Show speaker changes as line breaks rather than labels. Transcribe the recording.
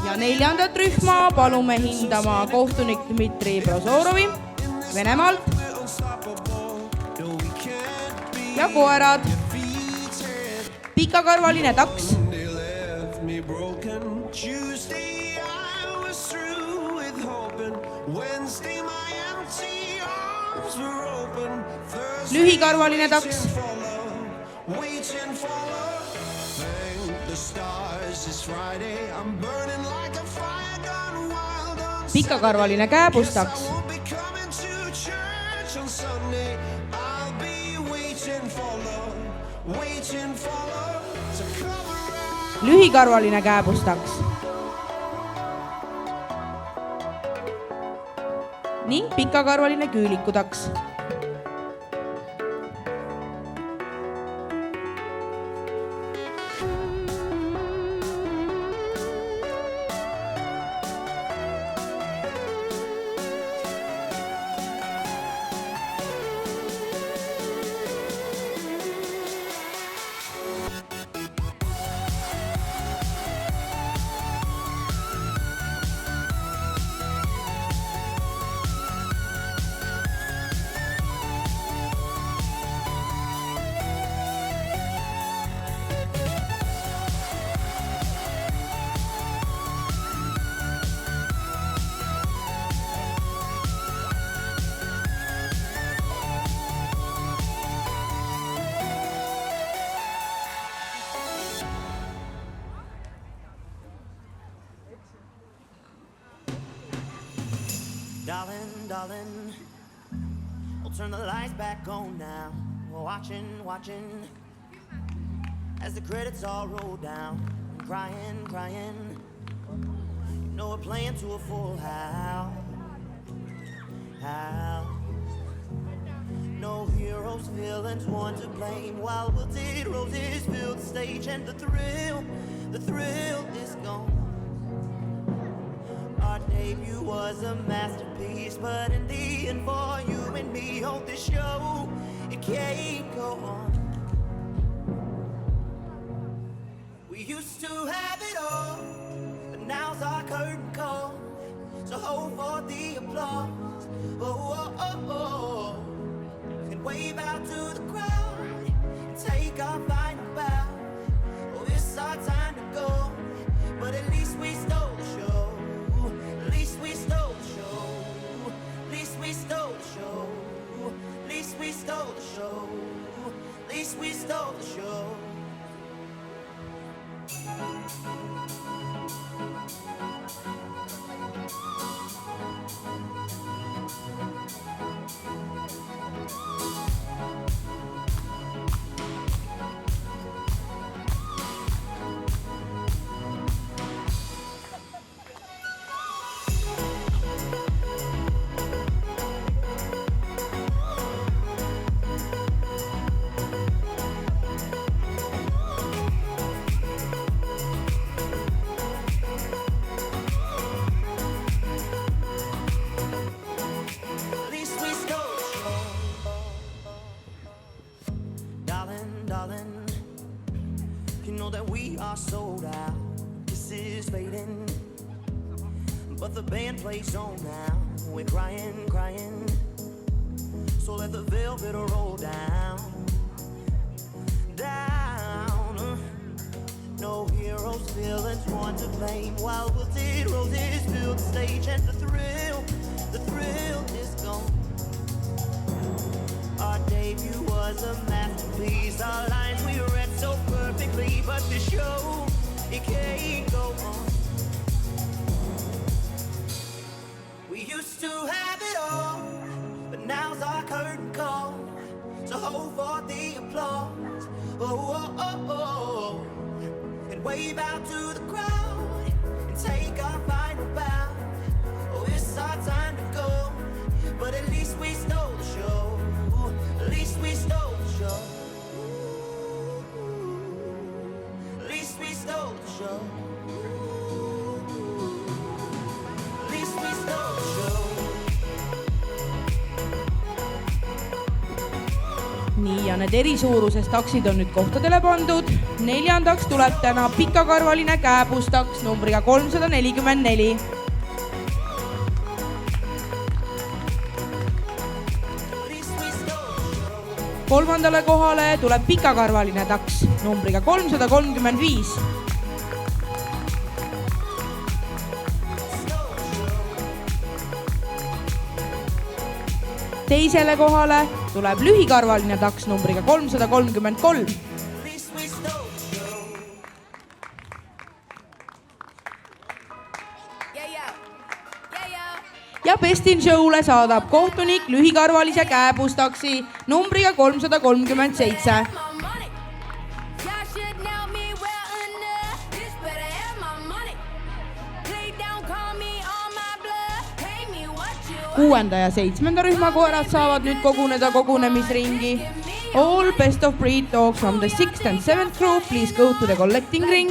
ja neljandat rühma palume hindama kohtunik Dmitri Prozorovi Venemaalt ja koerad. Pikakarvaline taks, lühikarvaline taks, pikakarvaline kääbustaks, lühikarvaline kääbustaks ning pikakarvaline küülikutaks.
Darling, darling, we'll turn the lights back on now. We're watching, as the credits all roll down. Crying, you know we're playing to a full house. No heroes, villains, one to blame. While wilted roses fill the stage, and the thrill is gone. Our debut was a masterpiece, but in the end, for you and me, on this show, it can't go on. We used to have it all, but now's our curtain call. So hold for the applause, and wave out to the crowd, and take our final bow. Oh, it's our time to go, but at least we stole the show. At least we stole the show. At least we stole the show. At least we stole the show. At least we stole the show. Sold out, this is fading, but the band plays on now. We're crying, so let the velvet roll down. No heroes, villains, one to blame. While wilted roses fill the stage, and the thrill is gone. Our debut was a masterpiece. Our lines we read so perfectly, but the show, it can't go on. We used to have it all, but now's our curtain call. So hold for the applause, and wave out to the crowd, and take our final bow. Oh, it's our time to go, but at least we stole the show. At least we stole the show. At least we stole the show. At least we stole the show.
nii, ja need erisuuruses taksid on nüüd kohtadele pandud. 4. tuleb täna pikakarvaline kääbustaks numbriga 344. Kolmandale kohale tuleb pikakarvaline taks numbriga 335. Teisele kohale tuleb lühikarvaline taks numbriga 333. Ja Best in Show'le saadab kohtunik lühikarvalise kääbustaksi numbriga 337. Kuuenda ja 7. rühma koerad saavad nüüd koguneda kogunemisringi. All best of breed dogs from the 6th and 7th group, please go to the collecting ring.